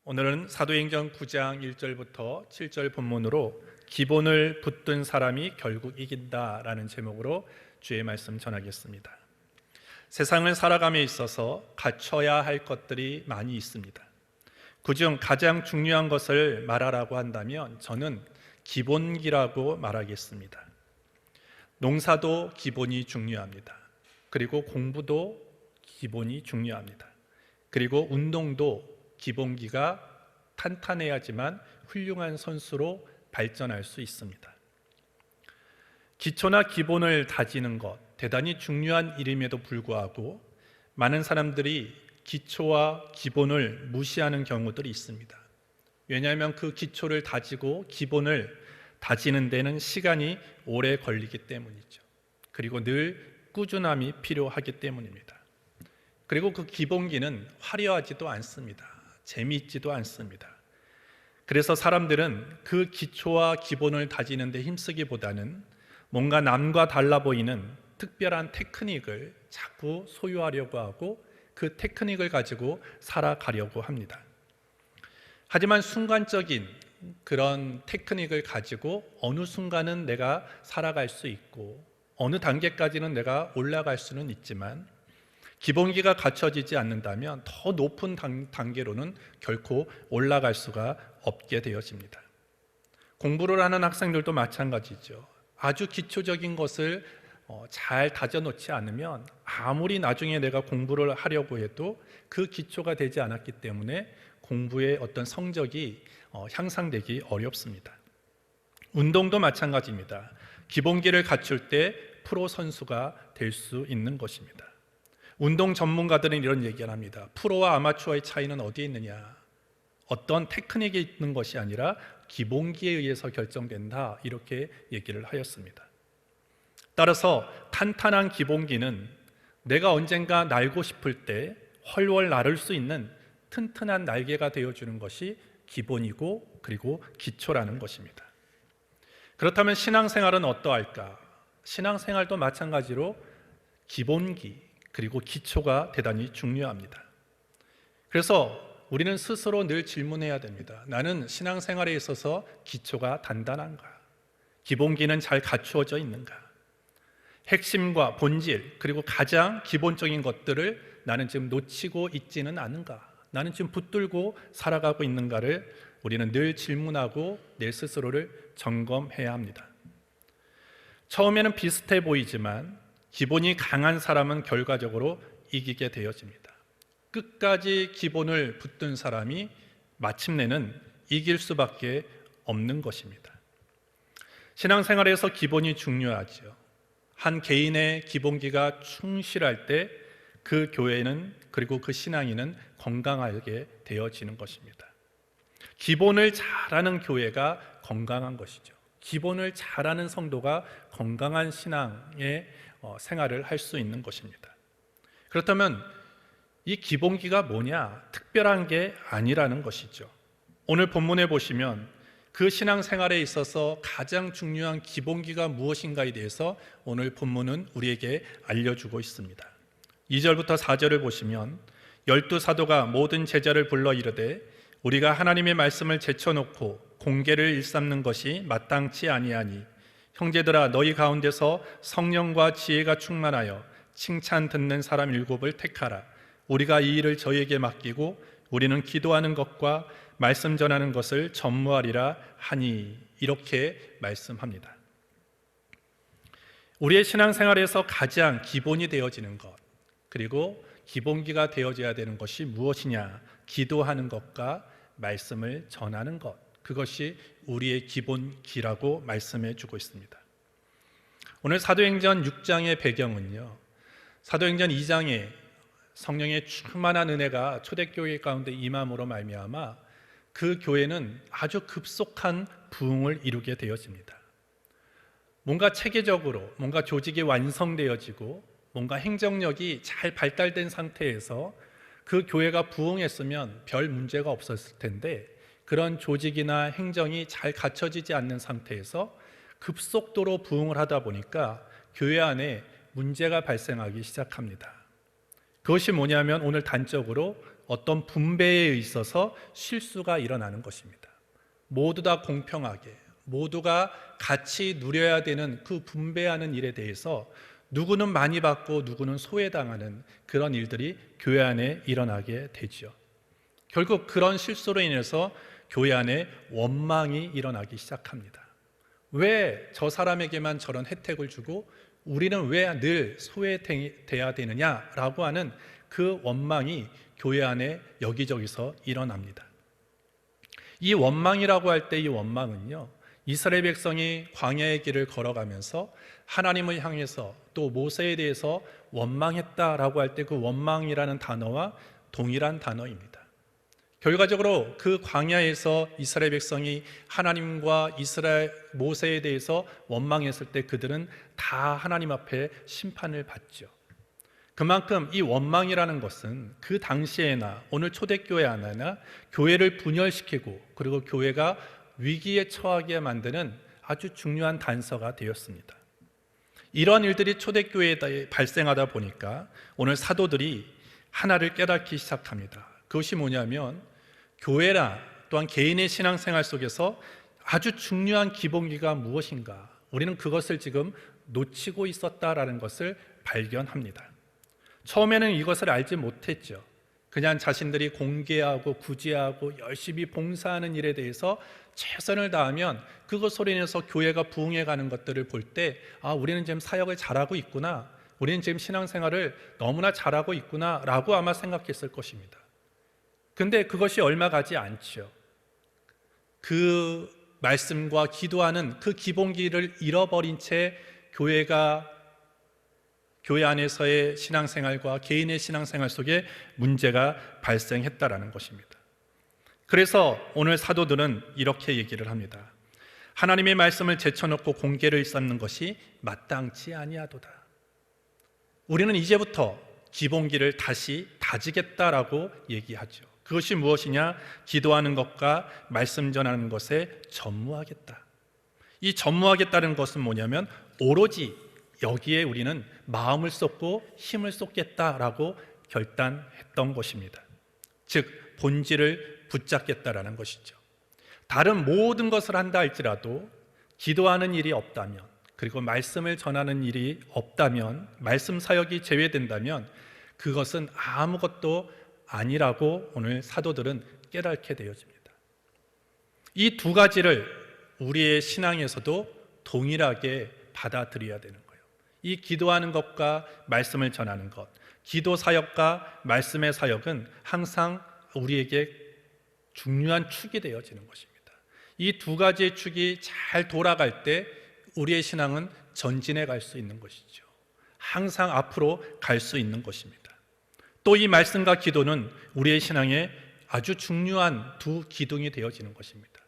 오늘은 사도행전 9장 1절부터 7절 본문으로 기본을 붙든 사람이 결국 이긴다라는 제목으로 주의 말씀 전하겠습니다. 세상을 살아감에 있어서 갖춰야 할 것들이 많이 있습니다. 그중 가장 중요한 것을 말하라고 한다면 저는 기본기라고 말하겠습니다. 농사도 기본이 중요합니다. 그리고 공부도 기본이 중요합니다. 그리고 운동도 기본기가 탄탄해야지만 훌륭한 선수로 발전할 수 있습니다. 기초나 기본을 다지는 것, 대단히 중요한 일임에도 불구하고 많은 사람들이 기초와 기본을 무시하는 경우들이 있습니다. 왜냐하면 그 기초를 다지고 기본을 다지는 데는 시간이 오래 걸리기 때문이죠. 그리고 늘 꾸준함이 필요하기 때문입니다. 그리고 그 기본기는 화려하지도 않습니다. 재미있지도 않습니다. 그래서 사람들은 그 기초와 기본을 다지는 데 힘쓰기보다는 뭔가 남과 달라 보이는 특별한 테크닉을 자꾸 소유하려고 하고 그 테크닉을 가지고 살아가려고 합니다. 하지만 순간적인 그런 테크닉을 가지고 어느 순간은 내가 살아갈 수 있고 어느 단계까지는 내가 올라갈 수는 있지만 기본기가 갖춰지지 않는다면 더 높은 단계로는 결코 올라갈 수가 없게 되어집니다. 공부를 하는 학생들도 마찬가지죠. 아주 기초적인 것을 잘 다져놓지 않으면 아무리 나중에 내가 공부를 하려고 해도 그 기초가 되지 않았기 때문에 공부의 어떤 성적이 향상되기 어렵습니다. 운동도 마찬가지입니다. 기본기를 갖출 때 프로 선수가 될 수 있는 것입니다. 운동 전문가들은 이런 얘기를 합니다. 프로와 아마추어의 차이는 어디에 있느냐? 어떤 테크닉이 있는 것이 아니라 기본기에 의해서 결정된다, 이렇게 얘기를 하였습니다. 따라서 탄탄한 기본기는 내가 언젠가 날고 싶을 때 훨훨 나를 수 있는 튼튼한 날개가 되어주는 것이 기본이고 그리고 기초라는 것입니다. 그렇다면 신앙생활은 어떠할까? 신앙생활도 마찬가지로 기본기 그리고 기초가 대단히 중요합니다. 그래서 우리는 스스로 늘 질문해야 됩니다. 나는 신앙생활에 있어서 기초가 단단한가? 기본기는 잘 갖추어져 있는가? 핵심과 본질 그리고 가장 기본적인 것들을 나는 지금 놓치고 있지는 않은가? 나는 지금 붙들고 살아가고 있는가를 우리는 늘 질문하고 내 스스로를 점검해야 합니다. 처음에는 비슷해 보이지만 기본이 강한 사람은 결과적으로 이기게 되어집니다. 끝까지 기본을 붙든 사람이 마침내는 이길 수밖에 없는 것입니다. 신앙생활에서 기본이 중요하죠. 한 개인의 기본기가 충실할 때 그 교회는 그리고 그 신앙인은 건강하게 되어지는 것입니다. 기본을 잘하는 교회가 건강한 것이죠. 기본을 잘하는 성도가 건강한 신앙의 생활을 할 수 있는 것입니다. 그렇다면 이 기본기가 뭐냐? 특별한 게 아니라는 것이죠. 오늘 본문에 보시면 그 신앙생활에 있어서 가장 중요한 기본기가 무엇인가에 대해서 오늘 본문은 우리에게 알려주고 있습니다. 2절부터 4절을 보시면 12사도가 모든 제자를 불러 이르되 우리가 하나님의 말씀을 제쳐놓고 공계를 일삼는 것이 마땅치 아니하니 형제들아 너희 가운데서 성령과 지혜가 충만하여 칭찬 듣는 사람 7을 택하라. 우리가 이 일을 저희에게 맡기고 우리는 기도하는 것과 말씀 전하는 것을 전무하리라 하니, 이렇게 말씀합니다. 우리의 신앙생활에서 가장 기본이 되어지는 것, 그리고 기본기가 되어져야 되는 것이 무엇이냐? 기도하는 것과 말씀을 전하는 것, 그것이 우리의 기본기라고 말씀해 주고 있습니다. 오늘 사도행전 6장의 배경은요, 사도행전 2장에 성령의 충만한 은혜가 초대교회 가운데 임함으로 말미암아 그 교회는 아주 급속한 부흥을 이루게 되어집니다. 뭔가 체계적으로 뭔가 조직이 완성되어지고 뭔가 행정력이 잘 발달된 상태에서 그 교회가 부흥했으면 별 문제가 없었을 텐데 그런 조직이나 행정이 잘 갖춰지지 않는 상태에서 급속도로 부흥을 하다 보니까 교회 안에 문제가 발생하기 시작합니다. 그것이 뭐냐면 오늘 단적으로 어떤 분배에 있어서 실수가 일어나는 것입니다. 모두 다 공평하게, 모두가 같이 누려야 되는 그 분배하는 일에 대해서 누구는 많이 받고 누구는 소외당하는 그런 일들이 교회 안에 일어나게 되죠. 결국 그런 실수로 인해서 교회 안에 원망이 일어나기 시작합니다. 왜 저 사람에게만 저런 혜택을 주고 우리는 왜 늘 소외돼야 되느냐라고 하는 그 원망이 교회 안에 여기저기서 일어납니다. 이 원망이라고 할 때 이 원망은요, 이스라엘 백성이 광야의 길을 걸어가면서 하나님을 향해서 또 모세에 대해서 원망했다라고 할 때 그 원망이라는 단어와 동일한 단어입니다. 결과적으로 그 광야에서 이스라엘 백성이 하나님과 모세에 대해서 원망했을 때 그들은 다 하나님 앞에 심판을 받죠. 그만큼 이 원망이라는 것은 그 당시에나 오늘 초대교회 안에나 교회를 분열시키고 그리고 교회가 위기에 처하게 만드는 아주 중요한 단서가 되었습니다. 이러한 일들이 초대교회에 발생하다 보니까 오늘 사도들이 하나를 깨닫기 시작합니다. 그것이 뭐냐면 교회나 또한 개인의 신앙생활 속에서 아주 중요한 기본기가 무엇인가, 우리는 그것을 지금 놓치고 있었다라는 것을 발견합니다. 처음에는 이것을 알지 못했죠. 그냥 자신들이 공개하고 구제하고 열심히 봉사하는 일에 대해서 최선을 다하면 그것으로 인해서 교회가 부흥해 가는 것들을 볼 때 우리는 지금 사역을 잘하고 있구나, 우리는 지금 신앙생활을 너무나 잘하고 있구나 라고 아마 생각했을 것입니다. 근데 그것이 얼마 가지 않죠. 그 말씀과 기도하는 그 기본기를 잃어버린 채 교회 안에서의 신앙생활과 개인의 신앙생활 속에 문제가 발생했다라는 것입니다. 그래서 오늘 사도들은 이렇게 얘기를 합니다. 하나님의 말씀을 제쳐놓고 공개를 쌓는 것이 마땅치 아니하도다. 우리는 이제부터 기본기를 다시 다지겠다라고 얘기하죠. 그것이 무엇이냐? 기도하는 것과 말씀 전하는 것에 전무하겠다. 이 전무하겠다는 것은 뭐냐면 오로지 여기에 우리는 마음을 쏟고 힘을 쏟겠다라고 결단했던 것입니다. 즉 본질을 붙잡겠다라는 것이죠. 다른 모든 것을 한다 할지라도 기도하는 일이 없다면, 그리고 말씀을 전하는 일이 없다면, 말씀 사역이 제외된다면 그것은 아무것도 아니라고 오늘 사도들은 깨닫게 되어집니다. 이 두 가지를 우리의 신앙에서도 동일하게 받아들여야 되는 거예요. 이 기도하는 것과 말씀을 전하는 것, 기도 사역과 말씀의 사역은 항상 우리에게 중요한 축이 되어지는 것입니다. 이 두 가지의 축이 잘 돌아갈 때 우리의 신앙은 전진해 갈 수 있는 것이죠. 항상 앞으로 갈 수 있는 것입니다. 또 이 말씀과 기도는 우리의 신앙에 아주 중요한 두 기둥이 되어지는 것입니다.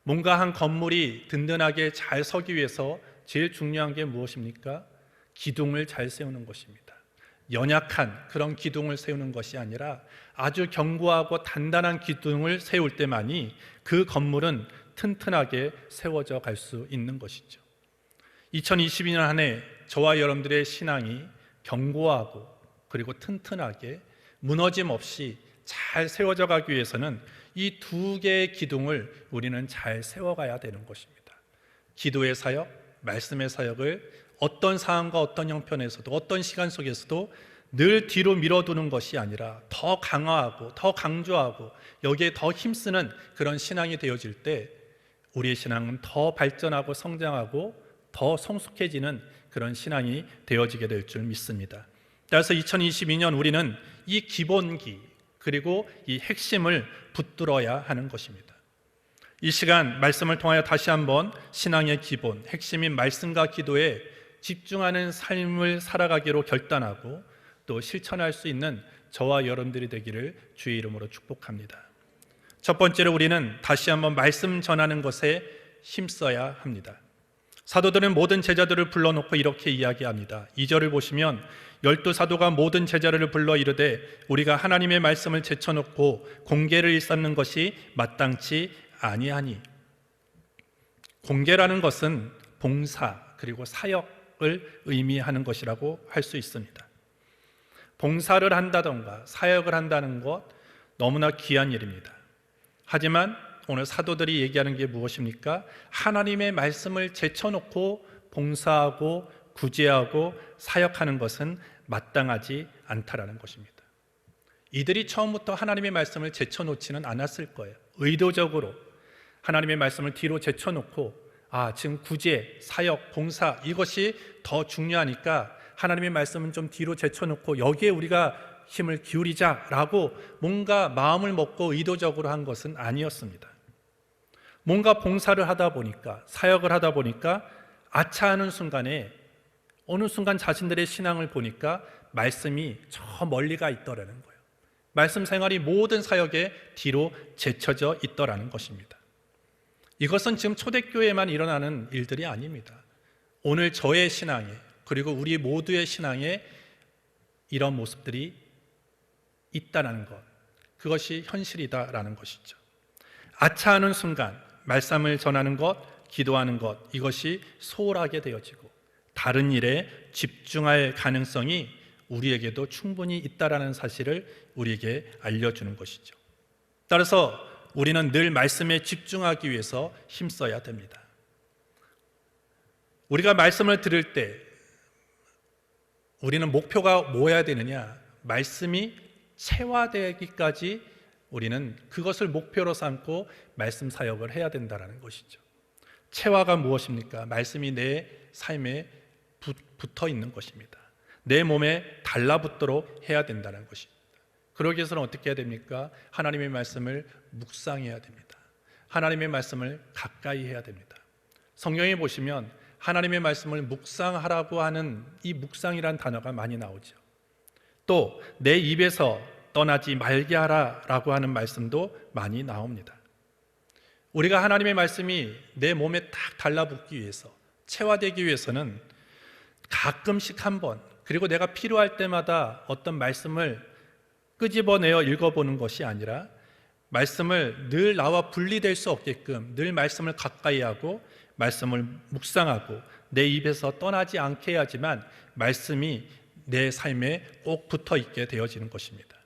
뭔가 한 건물이 든든하게 잘 서기 위해서 제일 중요한 게 무엇입니까? 기둥을 잘 세우는 것입니다. 연약한 그런 기둥을 세우는 것이 아니라 아주 견고하고 단단한 기둥을 세울 때만이 그 건물은 튼튼하게 세워져 갈 수 있는 것이죠. 2022년 한 해 저와 여러분들의 신앙이 견고하고 그리고 튼튼하게 무너짐 없이 잘 세워져 가기 위해서는 이 두 개의 기둥을 우리는 잘 세워가야 되는 것입니다. 기도의 사역, 말씀의 사역을 어떤 상황과 어떤 형편에서도 어떤 시간 속에서도 늘 뒤로 밀어두는 것이 아니라 더 강화하고 더 강조하고 여기에 더 힘쓰는 그런 신앙이 되어질 때 우리의 신앙은 더 발전하고 성장하고 더 성숙해지는 그런 신앙이 되어지게 될 줄 믿습니다. 따라서 2022년 우리는 이 기본기 그리고 이 핵심을 붙들어야 하는 것입니다. 이 시간 말씀을 통하여 다시 한번 신앙의 기본, 핵심인 말씀과 기도에 집중하는 삶을 살아가기로 결단하고 또 실천할 수 있는 저와 여러분들이 되기를 주의 이름으로 축복합니다. 첫 번째로 우리는 다시 한번 말씀 전하는 것에 힘써야 합니다. 사도들은 모든 제자들을 불러놓고 이렇게 이야기합니다. 2절을 보시면 12사도가 모든 제자를 불러 이르되 우리가 하나님의 말씀을 제쳐놓고 공계를 일삼는 것이 마땅치 아니하니. 공계라는 것은 봉사 그리고 사역을 의미하는 것이라고 할 수 있습니다. 봉사를 한다던가 사역을 한다는 것, 너무나 귀한 일입니다. 하지만 오늘 사도들이 얘기하는 게 무엇입니까? 하나님의 말씀을 제쳐놓고 봉사하고 구제하고 사역하는 것은 마땅하지 않다라는 것입니다. 이들이 처음부터 하나님의 말씀을 제쳐놓지는 않았을 거예요. 의도적으로 하나님의 말씀을 뒤로 제쳐놓고 지금 구제, 사역, 봉사 이것이 더 중요하니까 하나님의 말씀은 좀 뒤로 제쳐놓고 여기에 우리가 힘을 기울이자라고 뭔가 마음을 먹고 의도적으로 한 것은 아니었습니다. 뭔가 봉사를 하다 보니까, 사역을 하다 보니까 아차하는 순간에 어느 순간 자신들의 신앙을 보니까 말씀이 저 멀리가 있더라는 거예요. 말씀 생활이 모든 사역에 뒤로 제쳐져 있더라는 것입니다. 이것은 지금 초대교회에만 일어나는 일들이 아닙니다. 오늘 저의 신앙에, 그리고 우리 모두의 신앙에 이런 모습들이 있다는 것, 그것이 현실이다라는 것이죠. 아차하는 순간 말씀을 전하는 것, 기도하는 것, 이것이 소홀하게 되어지고 다른 일에 집중할 가능성이 우리에게도 충분히 있다라는 사실을 우리에게 알려주는 것이죠. 따라서 우리는 늘 말씀에 집중하기 위해서 힘써야 됩니다. 우리가 말씀을 들을 때 우리는 목표가 뭐야 되느냐? 말씀이 체화되기까지 우리는 그것을 목표로 삼고 말씀 사역을 해야 된다는 것이죠. 체화가 무엇입니까? 말씀이 내 삶에 붙어 있는 것입니다. 내 몸에 달라붙도록 해야 된다는 것입니다. 그러기 위해서는 어떻게 해야 됩니까? 하나님의 말씀을 묵상해야 됩니다. 하나님의 말씀을 가까이 해야 됩니다. 성경에 보시면 하나님의 말씀을 묵상하라고 하는 이 묵상이란 단어가 많이 나오죠. 또 내 입에서 떠나지 말게 하라라고 하는 말씀도 많이 나옵니다. 우리가 하나님의 말씀이 내 몸에 딱 달라붙기 위해서, 체화되기 위해서는 가끔씩 한번, 그리고 내가 필요할 때마다 어떤 말씀을 끄집어내어 읽어보는 것이 아니라 말씀을 늘 나와 분리될 수 없게끔 늘 말씀을 가까이 하고 말씀을 묵상하고 내 입에서 떠나지 않게 해야지만 말씀이 내 삶에 꼭 붙어 있게 되어지는 것입니다.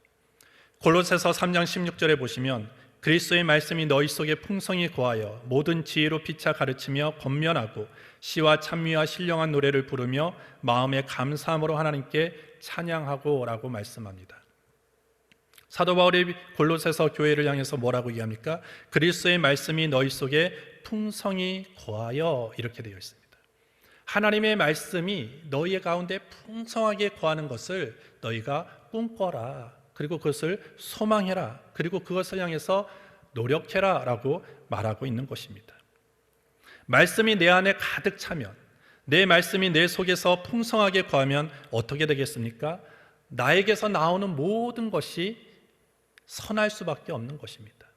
골로새서 3장 16절에 보시면 그리스도의 말씀이 너희 속에 풍성히 거하여 모든 지혜로 피차 가르치며 권면하고 시와 찬미와 신령한 노래를 부르며 마음의 감사함으로 하나님께 찬양하고 라고 말씀합니다. 사도 바울이 골로새서 교회를 향해서 뭐라고 얘기합니까? 그리스도의 말씀이 너희 속에 풍성히 거하여 이렇게 되어 있습니다. 하나님의 말씀이 너희 가운데 풍성하게 거하는 것을 너희가 꿈꿔라. 그리고 그것을 소망해라. 그리고 그것을 향해서 노력해라 라고 말하고 있는 것입니다. 말씀이 내 안에 가득 차면, 내 말씀이 내 속에서 풍성하게 거하면 어떻게 되겠습니까? 나에게서 나오는 모든 것이 선할 수밖에 없는 것입니다.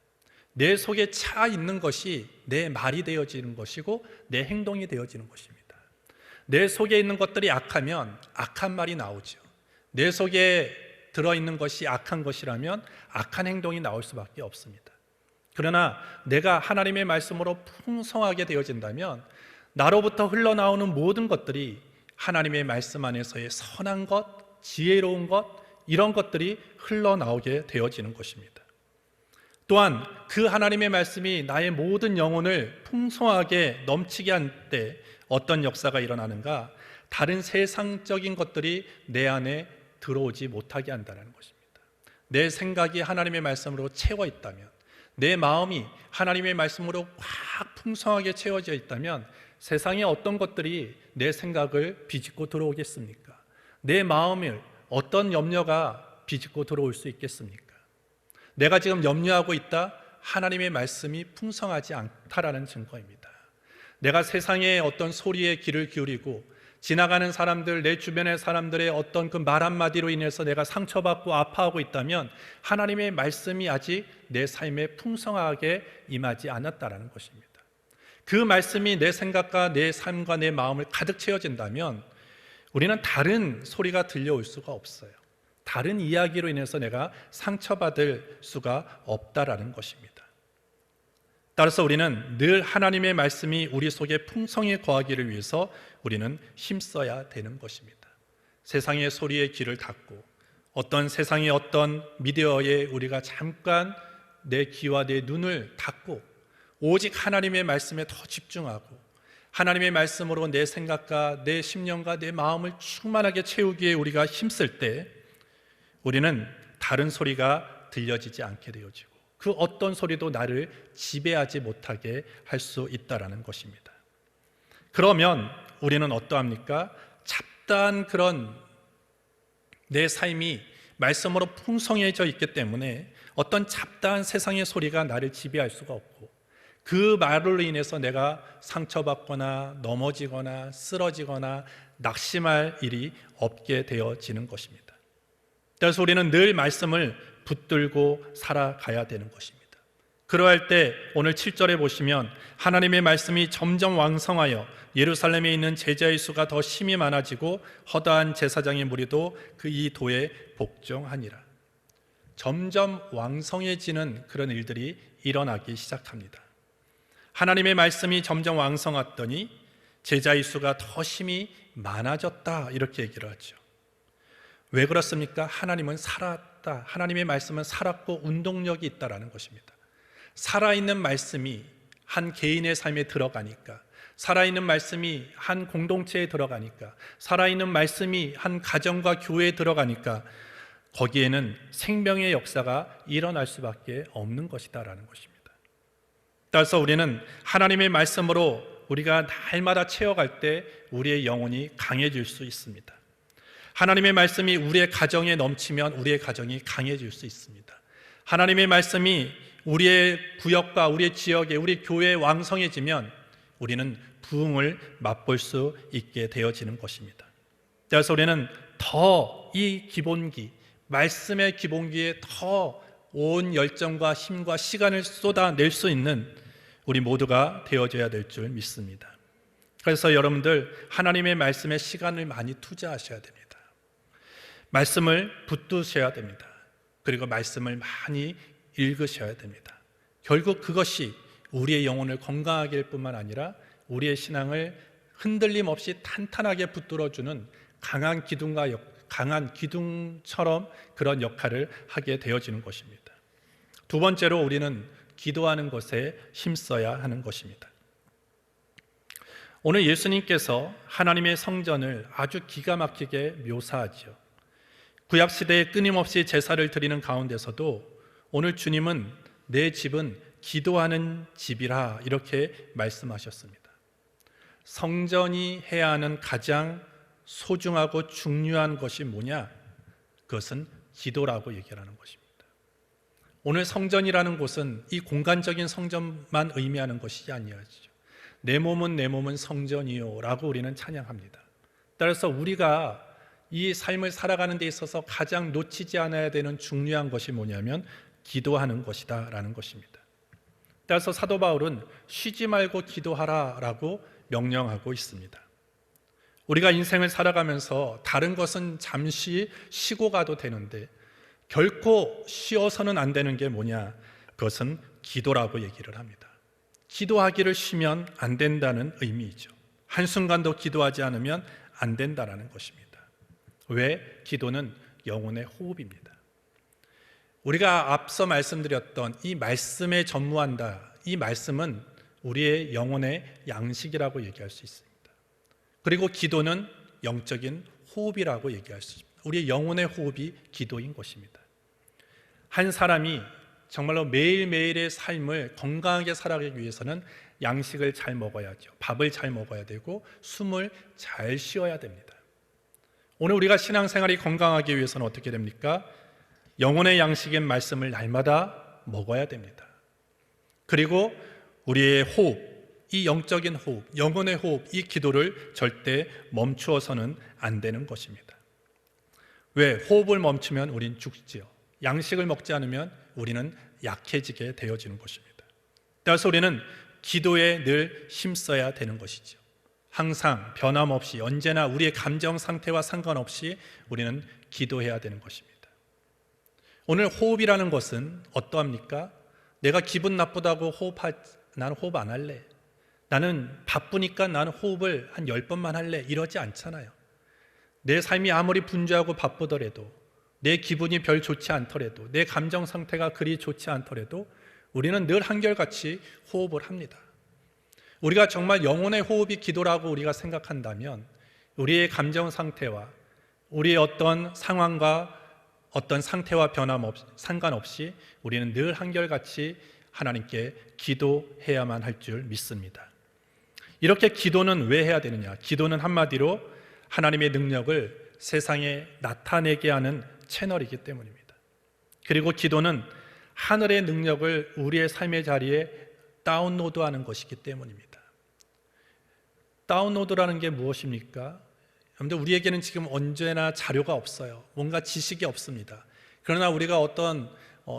내 속에 차 있는 것이 내 말이 되어지는 것이고 내 행동이 되어지는 것입니다. 내 속에 있는 것들이 악하면 악한 말이 나오죠. 내 속에 들어있는 것이 악한 것이라면 악한 행동이 나올 수밖에 없습니다. 그러나 내가 하나님의 말씀으로 풍성하게 되어진다면 나로부터 흘러나오는 모든 것들이 하나님의 말씀 안에서의 선한 것, 지혜로운 것, 이런 것들이 흘러나오게 되어지는 것입니다. 또한 그 하나님의 말씀이 나의 모든 영혼을 풍성하게 넘치게 할 때 어떤 역사가 일어나는가? 다른 세상적인 것들이 내 안에 들어오지 못하게 한다는 것입니다. 내 생각이 하나님의 말씀으로 채워 있다면, 내 마음이 하나님의 말씀으로 꽉 풍성하게 채워져 있다면 세상에 어떤 것들이 내 생각을 비집고 들어오겠습니까? 내 마음을 어떤 염려가 비집고 들어올 수 있겠습니까? 내가 지금 염려하고 있다? 하나님의 말씀이 풍성하지 않다라는 증거입니다. 내가 세상의 어떤 소리에 귀를 기울이고 지나가는 사람들, 내 주변의 사람들의 어떤 그 말 한마디로 인해서 내가 상처받고 아파하고 있다면 하나님의 말씀이 아직 내 삶에 풍성하게 임하지 않았다라는 것입니다. 그 말씀이 내 생각과 내 삶과 내 마음을 가득 채워진다면 우리는 다른 소리가 들려올 수가 없어요. 다른 이야기로 인해서 내가 상처받을 수가 없다라는 것입니다. 따라서 우리는 늘 하나님의 말씀이 우리 속에 풍성히 거하기를 위해서 우리는 힘써야 되는 것입니다. 세상의 소리에 귀를 닫고 어떤 세상의 어떤 미디어에 우리가 잠깐 내 귀와 내 눈을 닫고 오직 하나님의 말씀에 더 집중하고 하나님의 말씀으로 내 생각과 내 심령과 내 마음을 충만하게 채우기에 우리가 힘쓸 때 우리는 다른 소리가 들려지지 않게 되어지고 그 어떤 소리도 나를 지배하지 못하게 할 수 있다는 것입니다. 그러면 우리는 어떠합니까? 잡다한 그런 내 삶이 말씀으로 풍성해져 있기 때문에 어떤 잡다한 세상의 소리가 나를 지배할 수가 없고 그 말로 인해서 내가 상처받거나 넘어지거나 쓰러지거나 낙심할 일이 없게 되어지는 것입니다. 그래서 우리는 늘 말씀을 붙들고 살아가야 되는 것입니다. 그러할 때 오늘 7절에 보시면 하나님의 말씀이 점점 왕성하여 예루살렘에 있는 제자의 수가 더 심히 많아지고 허다한 제사장의 무리도 그 이 도에 복종하니라. 점점 왕성해지는 그런 일들이 일어나기 시작합니다. 하나님의 말씀이 점점 왕성하더니 제자의 수가 더 심히 많아졌다 이렇게 얘기를 하죠. 왜 그렇습니까? 하나님은 살았다. 하나님의 말씀은 살았고 운동력이 있다라는 것입니다. 살아있는 말씀이 한 개인의 삶에 들어가니까, 살아있는 말씀이 한 공동체에 들어가니까, 살아있는 말씀이 한 가정과 교회에 들어가니까 거기에는 생명의 역사가 일어날 수밖에 없는 것이다라는 것입니다. 따라서 우리는 하나님의 말씀으로 우리가 날마다 채워갈 때 우리의 영혼이 강해질 수 있습니다. 하나님의 말씀이 우리의 가정에 넘치면 우리의 가정이 강해질 수 있습니다. 하나님의 말씀이 우리의 구역과 우리의 지역에 우리 교회에 왕성해지면 우리는 부흥을 맛볼 수 있게 되어지는 것입니다. 그래서 우리는 더 이 기본기, 말씀의 기본기에 더 온 열정과 힘과 시간을 쏟아낼 수 있는 우리 모두가 되어져야 될 줄 믿습니다. 그래서 여러분들 하나님의 말씀에 시간을 많이 투자하셔야 됩니다. 말씀을 붙드셔야 됩니다. 그리고 말씀을 많이 읽으셔야 됩니다. 결국 그것이 우리의 영혼을 건강하게 할 뿐만 아니라 우리의 신앙을 흔들림 없이 탄탄하게 붙들어주는 강한 기둥처럼 그런 역할을 하게 되어지는 것입니다. 두 번째로 우리는 기도하는 것에 힘써야 하는 것입니다. 오늘 예수님께서 하나님의 성전을 아주 기가 막히게 묘사하죠. 구약시대에 끊임없이 제사를 드리는 가운데서도 오늘 주님은 내 집은 기도하는 집이라 이렇게 말씀하셨습니다. 성전이 해야 하는 가장 소중하고 중요한 것이 뭐냐? 그것은 기도라고 얘기하는 것입니다. 오늘 성전이라는 곳은 이 공간적인 성전만 의미하는 것이 아니하죠. 내 몸은 성전이요 라고 우리는 찬양합니다. 따라서 우리가 이 삶을 살아가는 데 있어서 가장 놓치지 않아야 되는 중요한 것이 뭐냐면 기도하는 것이다 라는 것입니다. 따라서 사도 바울은 쉬지 말고 기도하라 라고 명령하고 있습니다. 우리가 인생을 살아가면서 다른 것은 잠시 쉬고 가도 되는데 결코 쉬어서는 안 되는 게 뭐냐? 그것은 기도라고 얘기를 합니다. 기도하기를 쉬면 안 된다는 의미이죠. 한순간도 기도하지 않으면 안 된다는 것입니다. 왜? 기도는 영혼의 호흡입니다. 우리가 앞서 말씀드렸던 이 말씀에 전무한다. 이 말씀은 우리의 영혼의 양식이라고 얘기할 수 있습니다. 그리고 기도는 영적인 호흡이라고 얘기할 수 있습니다. 우리의 영혼의 호흡이 기도인 것입니다. 한 사람이 정말로 매일매일의 삶을 건강하게 살아가기 위해서는 양식을 잘 먹어야죠. 밥을 잘 먹어야 되고 숨을 잘 쉬어야 됩니다. 오늘 우리가 신앙생활이 건강하기 위해서는 어떻게 됩니까? 영혼의 양식인 말씀을 날마다 먹어야 됩니다. 그리고 우리의 호흡, 이 영적인 호흡, 영혼의 호흡, 이 기도를 절대 멈추어서는 안 되는 것입니다. 왜? 호흡을 멈추면 우린 죽지요. 양식을 먹지 않으면 우리는 약해지게 되어지는 것입니다. 따라서 우리는 기도에 늘 힘써야 되는 것이죠. 항상 변함없이 언제나 우리의 감정 상태와 상관없이 우리는 기도해야 되는 것입니다. 오늘 호흡이라는 것은 어떠합니까? 내가 기분 나쁘다고 나는 호흡 안 할래. 나는 바쁘니까 나는 호흡을 한 10번만 할래. 이러지 않잖아요. 내 삶이 아무리 분주하고 바쁘더라도 내 기분이 별 좋지 않더라도, 내 감정 상태가 그리 좋지 않더라도 우리는 늘 한결같이 호흡을 합니다. 우리가 정말 영혼의 호흡이 기도라고 우리가 생각한다면 우리의 감정 상태와 우리의 어떤 상황과 어떤 상태와 변함없이, 상관없이 우리는 늘 한결같이 하나님께 기도해야만 할 줄 믿습니다. 이렇게 기도는 왜 해야 되느냐? 기도는 한마디로 하나님의 능력을 세상에 나타내게 하는 채널이기 때문입니다. 그리고 기도는 하늘의 능력을 우리의 삶의 자리에 다운로드하는 것이기 때문입니다. 다운로드라는 게 무엇입니까? 여러분들, 우리에게는 지금 언제나 자료가 없어요. 뭔가 지식이 없습니다. 그러나 우리가 어떤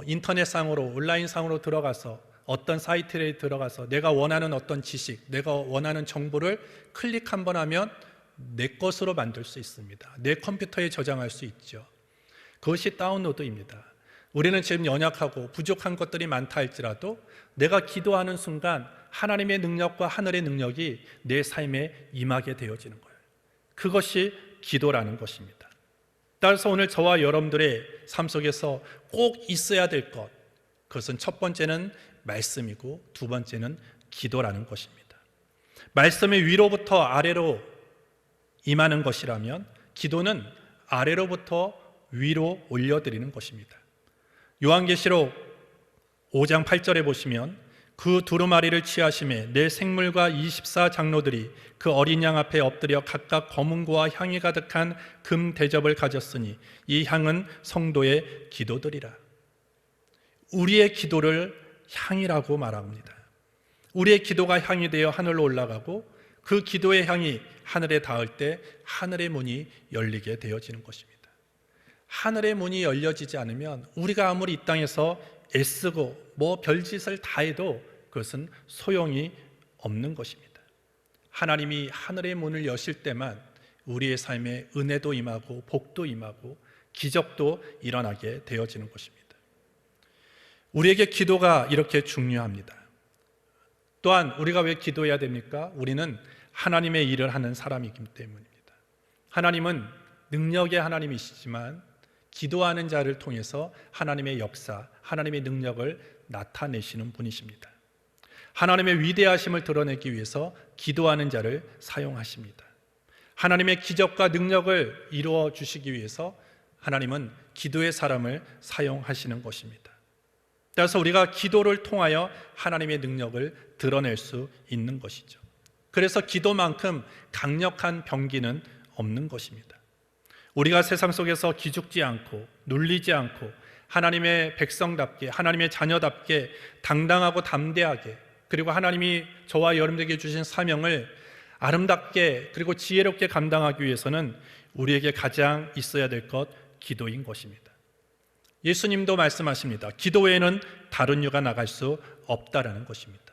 인터넷상으로, 온라인상으로 들어가서 어떤 사이트에 들어가서 내가 원하는 어떤 지식, 내가 원하는 정보를 클릭 한번 하면 내 것으로 만들 수 있습니다. 내 컴퓨터에 저장할 수 있죠. 그것이 다운로드입니다. 우리는 지금 연약하고 부족한 것들이 많다 할지라도 내가 기도하는 순간 하나님의 능력과 하늘의 능력이 내 삶에 임하게 되어지는 거예요. 그것이 기도라는 것입니다. 따라서 오늘 저와 여러분들의 삶 속에서 꼭 있어야 될 것, 그것은 첫 번째는 말씀이고 두 번째는 기도라는 것입니다. 말씀이 위로부터 아래로 임하는 것이라면 기도는 아래로부터 위로 올려드리는 것입니다. 요한계시록 5장 8절에 보시면 그 두루마리를 취하심에 내 생물과 24장로들이 그 어린 양 앞에 엎드려 각각 검은고와 향이 가득한 금 대접을 가졌으니 이 향은 성도의 기도들이라. 우리의 기도를 향이라고 말합니다. 우리의 기도가 향이 되어 하늘로 올라가고 그 기도의 향이 하늘에 닿을 때 하늘의 문이 열리게 되어지는 것입니다. 하늘의 문이 열려지지 않으면 우리가 아무리 이 땅에서 애쓰고 별짓을 다 해도 그것은 소용이 없는 것입니다. 하나님이 하늘의 문을 여실 때만 우리의 삶에 은혜도 임하고 복도 임하고 기적도 일어나게 되어지는 것입니다. 우리에게 기도가 이렇게 중요합니다. 또한 우리가 왜 기도해야 됩니까? 우리는 하나님의 일을 하는 사람이기 때문입니다. 하나님은 능력의 하나님이시지만 기도하는 자를 통해서 하나님의 역사, 하나님의 능력을 나타내시는 분이십니다. 하나님의 위대하심을 드러내기 위해서 기도하는 자를 사용하십니다. 하나님의 기적과 능력을 이루어 주시기 위해서 하나님은 기도의 사람을 사용하시는 것입니다. 따라서 우리가 기도를 통하여 하나님의 능력을 드러낼 수 있는 것이죠. 그래서 기도만큼 강력한 병기는 없는 것입니다. 우리가 세상 속에서 기죽지 않고 눌리지 않고 하나님의 백성답게, 하나님의 자녀답게 당당하고 담대하게, 그리고 하나님이 저와 여러분들에게 주신 사명을 아름답게 그리고 지혜롭게 감당하기 위해서는 우리에게 가장 있어야 될 것, 기도인 것입니다. 예수님도 말씀하십니다. 기도 외에는 다른 유가 나갈 수 없다라는 것입니다.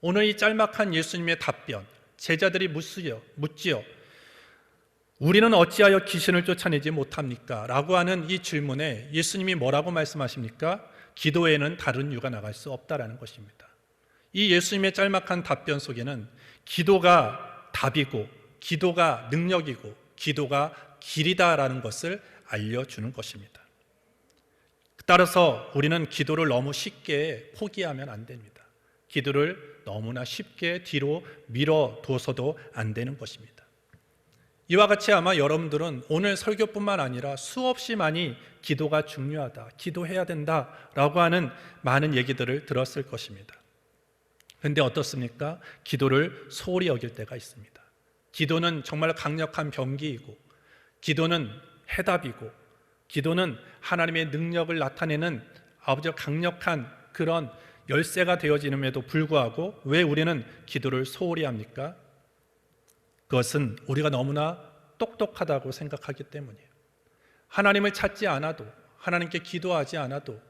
오늘 이 짤막한 예수님의 답변, 제자들이 묻지요. 우리는 어찌하여 귀신을 쫓아내지 못합니까? 라고 하는 이 질문에 예수님이 뭐라고 말씀하십니까? 기도 외에는 다른 유가 나갈 수 없다라는 것입니다. 이 예수님의 짤막한 답변 속에는 기도가 답이고 기도가 능력이고 기도가 길이다라는 것을 알려주는 것입니다. 따라서 우리는 기도를 너무 쉽게 포기하면 안 됩니다. 기도를 너무나 쉽게 뒤로 밀어둬서도 안 되는 것입니다. 이와 같이 아마 여러분들은 오늘 설교뿐만 아니라 수없이 많이 기도가 중요하다, 기도해야 된다라고 하는 많은 얘기들을 들었을 것입니다. 그런데 어떻습니까? 기도를 소홀히 여길 때가 있습니다. 기도는 정말 강력한 병기이고, 기도는 해답이고, 기도는 하나님의 능력을 나타내는 아주 강력한 그런 열쇠가 되어지는에도 불구하고 왜 우리는 기도를 소홀히 합니까? 그것은 우리가 너무나 똑똑하다고 생각하기 때문이에요. 하나님을 찾지 않아도, 하나님께 기도하지 않아도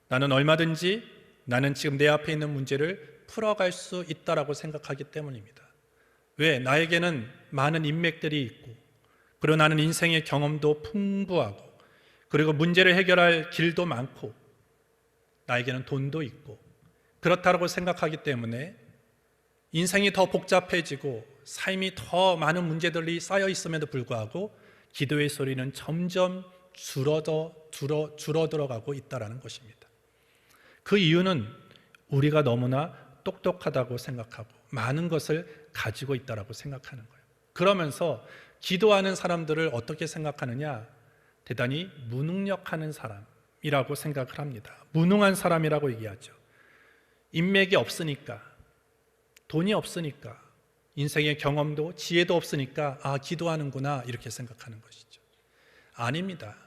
나는 얼마든지 나는 지금 내 앞에 있는 문제를 풀어갈 수 있다라고 생각하기 때문입니다. 왜? 나에게는 많은 인맥들이 있고, 그리고 나는 인생의 경험도 풍부하고, 그리고 문제를 해결할 길도 많고, 나에게는 돈도 있고, 그렇다고 생각하기 때문에 인생이 더 복잡해지고 삶이 더 많은 문제들이 쌓여 있음에도 불구하고 기도의 소리는 점점 줄어들어가고 있다는 것입니다. 그 이유는 우리가 너무나 똑똑하다고 생각하고 많은 것을 가지고 있다고 생각하는 거예요. 그러면서 기도하는 사람들을 어떻게 생각하느냐? 대단히 무능력하는 사람이라고 생각을 합니다. 무능한 사람이라고 얘기하죠. 인맥이 없으니까, 돈이 없으니까, 인생의 경험도 지혜도 없으니까 기도하는구나 이렇게 생각하는 것이죠. 아닙니다.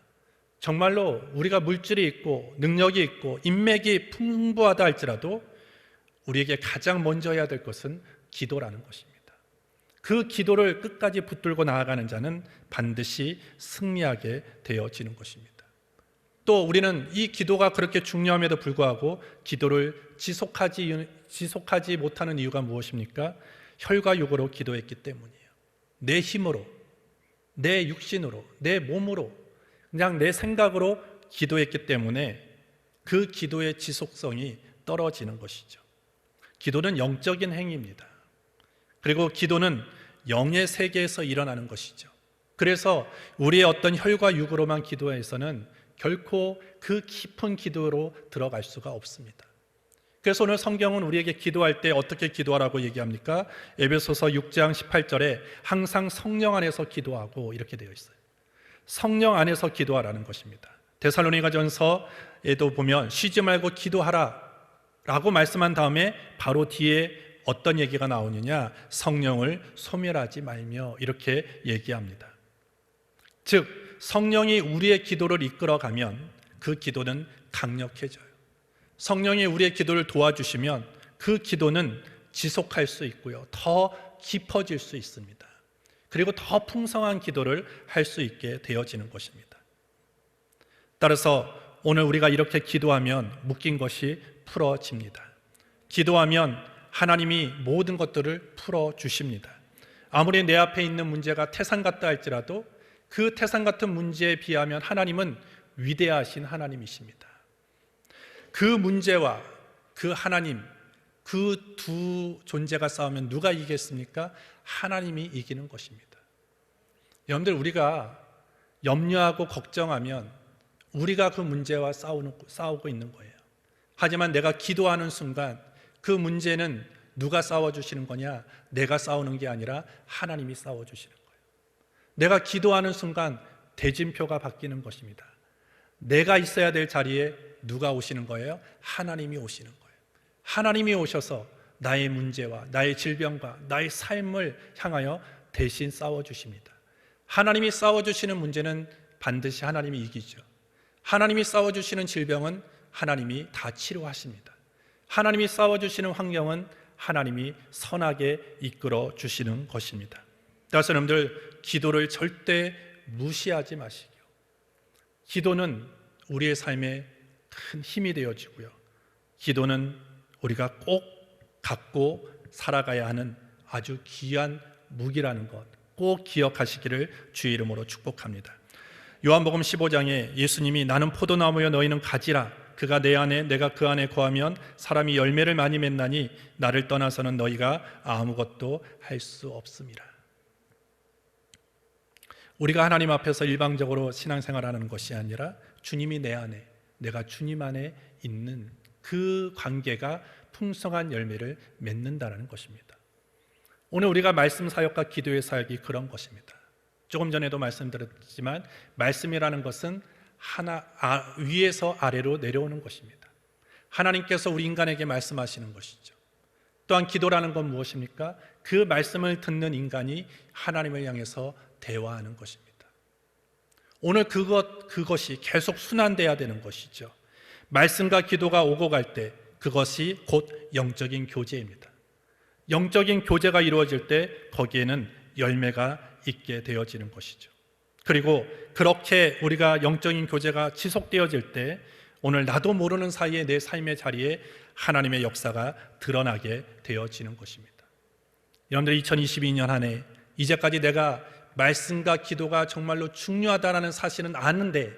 정말로 우리가 물질이 있고 능력이 있고 인맥이 풍부하다 할지라도 우리에게 가장 먼저 해야 될 것은 기도라는 것입니다. 그 기도를 끝까지 붙들고 나아가는 자는 반드시 승리하게 되어지는 것입니다. 또 우리는 이 기도가 그렇게 중요함에도 불구하고 기도를 지속하지 못하는 이유가 무엇입니까? 혈과 육으로 기도했기 때문이에요. 내 힘으로, 내 육신으로, 내 몸으로, 그냥 내 생각으로 기도했기 때문에 그 기도의 지속성이 떨어지는 것이죠. 기도는 영적인 행위입니다. 그리고 기도는 영의 세계에서 일어나는 것이죠. 그래서 우리의 어떤 혈과 육으로만 기도해서는 결코 그 깊은 기도로 들어갈 수가 없습니다. 그래서 오늘 성경은 우리에게 기도할 때 어떻게 기도하라고 얘기합니까? 에베소서 6장 18절에 항상 성령 안에서 기도하고 이렇게 되어 있어요. 성령 안에서 기도하라는 것입니다. 데살로니가전서에도 보면 쉬지 말고 기도하라 라고 말씀한 다음에 바로 뒤에 어떤 얘기가 나오느냐? 성령을 소멸하지 말며 이렇게 얘기합니다. 즉 성령이 우리의 기도를 이끌어가면 그 기도는 강력해져요. 성령이 우리의 기도를 도와주시면 그 기도는 지속할 수 있고요, 더 깊어질 수 있습니다. 그리고 더 풍성한 기도를 할 수 있게 되어지는 것입니다. 따라서 오늘 우리가 이렇게 기도하면 묶인 것이 풀어집니다. 기도하면 하나님이 모든 것들을 풀어주십니다. 아무리 내 앞에 있는 문제가 태산 같다 할지라도 그 태산 같은 문제에 비하면 하나님은 위대하신 하나님이십니다. 그 문제와 그 하나님, 그 두 존재가 싸우면 누가 이기겠습니까? 하나님이 이기는 것입니다. 여러분들, 우리가 염려하고 걱정하면 우리가 그 문제와 싸우고 있는 거예요. 하지만 내가 기도하는 순간 그 문제는 누가 싸워주시는 거냐? 내가 싸우는 게 아니라 하나님이 싸워주시는 거예요. 내가 기도하는 순간 대진표가 바뀌는 것입니다. 내가 있어야 될 자리에 누가 오시는 거예요? 하나님이 오시는 거예요. 하나님이 오셔서 나의 문제와 나의 질병과 나의 삶을 향하여 대신 싸워주십니다. 하나님이 싸워주시는 문제는 반드시 하나님이 이기죠. 하나님이 싸워주시는 질병은 하나님이 다 치료하십니다. 하나님이 싸워주시는 환경은 하나님이 선하게 이끌어 주시는 것입니다. 따라서 여러분들, 기도를 절대 무시하지 마시고요. 기도는 우리의 삶에 큰 힘이 되어지고요. 기도는 우리가 꼭 갖고 살아가야 하는 아주 귀한 무기라는 것 꼭 기억하시기를 주의 이름으로 축복합니다. 요한복음 15장에 예수님이 나는 포도나무여 너희는 가지라 그가 내 안에 내가 그 안에 거하면 사람이 열매를 많이 맺나니 나를 떠나서는 너희가 아무것도 할 수 없음이라. 우리가 하나님 앞에서 일방적으로 신앙생활하는 것이 아니라 주님이 내 안에, 내가 주님 안에 있는 그 관계가 풍성한 열매를 맺는다는 것입니다. 오늘 우리가 말씀 사역과 기도의 사역이 그런 것입니다. 조금 전에도 말씀드렸지만 말씀이라는 것은 위에서 아래로 내려오는 것입니다. 하나님께서 우리 인간에게 말씀하시는 것이죠. 또한 기도라는 건 무엇입니까? 그 말씀을 듣는 인간이 하나님을 향해서 대화하는 것입니다. 오늘 그것이 계속 순환돼야 되는 것이죠. 말씀과 기도가 오고 갈 때 그것이 곧 영적인 교제입니다. 영적인 교제가 이루어질 때 거기에는 열매가 있게 되어지는 것이죠. 그리고 그렇게 우리가 영적인 교제가 지속되어질 때 오늘 나도 모르는 사이에 내 삶의 자리에 하나님의 역사가 드러나게 되어지는 것입니다. 여러분들, 2022년 한 해 이제까지 내가 말씀과 기도가 정말로 중요하다는 사실은 아는데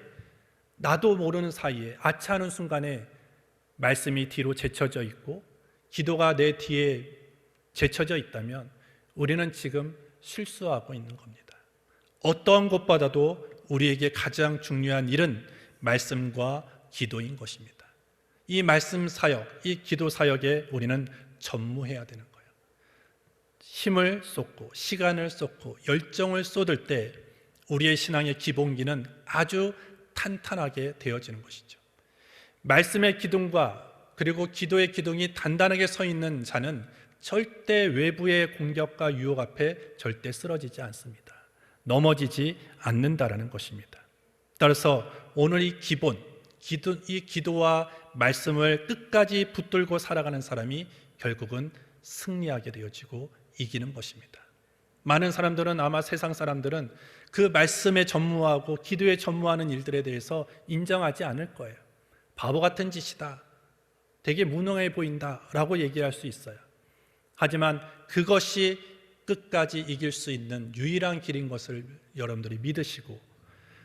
나도 모르는 사이에 아차하는 순간에 말씀이 뒤로 제쳐져 있고 기도가 내 뒤에 제쳐져 있다면 우리는 지금 실수하고 있는 겁니다. 어떠한 것보다도 우리에게 가장 중요한 일은 말씀과 기도인 것입니다. 이 말씀 사역, 이 기도 사역에 우리는 전무해야 되는 거예요. 힘을 쏟고 시간을 쏟고 열정을 쏟을 때 우리의 신앙의 기본기는 아주 탄탄하게 되어지는 것이죠. 말씀의 기둥과 그리고 기도의 기둥이 단단하게 서 있는 자는 절대 외부의 공격과 유혹 앞에 절대 쓰러지지 않습니다. 넘어지지 않는다라는 것입니다. 따라서 오늘 이 기도와 말씀을 끝까지 붙들고 살아가는 사람이 결국은 승리하게 되어지고 이기는 것입니다. 많은 사람들은 아마 세상 사람들은 그 말씀에 전무하고 기도에 전무하는 일들에 대해서 인정하지 않을 거예요. 바보 같은 짓이다, 되게 무능해 보인다 라고 얘기할 수 있어요. 하지만 그것이 끝까지 이길 수 있는 유일한 길인 것을 여러분들이 믿으시고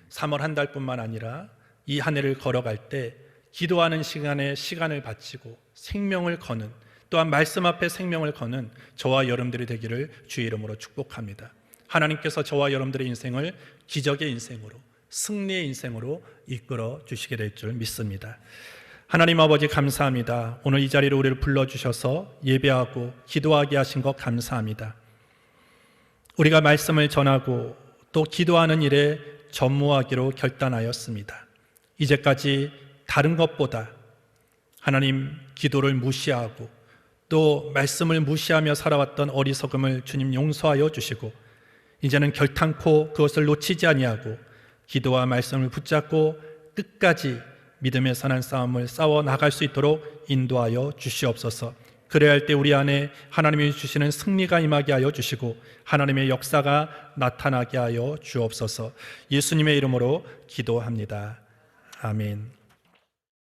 3월 한 달뿐만 아니라 이 한 해를 걸어갈 때 기도하는 시간에 시간을 바치고 생명을 거는, 또한 말씀 앞에 생명을 거는 저와 여러분들이 되기를 주의 이름으로 축복합니다. 하나님께서 저와 여러분들의 인생을 기적의 인생으로, 승리의 인생으로 이끌어 주시게 될 줄 믿습니다. 하나님 아버지 감사합니다. 오늘 이 자리로 우리를 불러주셔서 예배하고 기도하게 하신 것 감사합니다. 우리가 말씀을 전하고 또 기도하는 일에 전무하기로 결단하였습니다. 이제까지 다른 것보다 하나님 기도를 무시하고 또 말씀을 무시하며 살아왔던 어리석음을 주님 용서하여 주시고 이제는 결탄코 그것을 놓치지 아니하고 기도와 말씀을 붙잡고 끝까지 믿음의 선한 싸움을 싸워 나갈 수 있도록 인도하여 주시옵소서. 그래야 할 때 우리 안에 하나님이 주시는 승리가 임하게 하여 주시고 하나님의 역사가 나타나게 하여 주옵소서. 예수님의 이름으로 기도합니다. 아멘.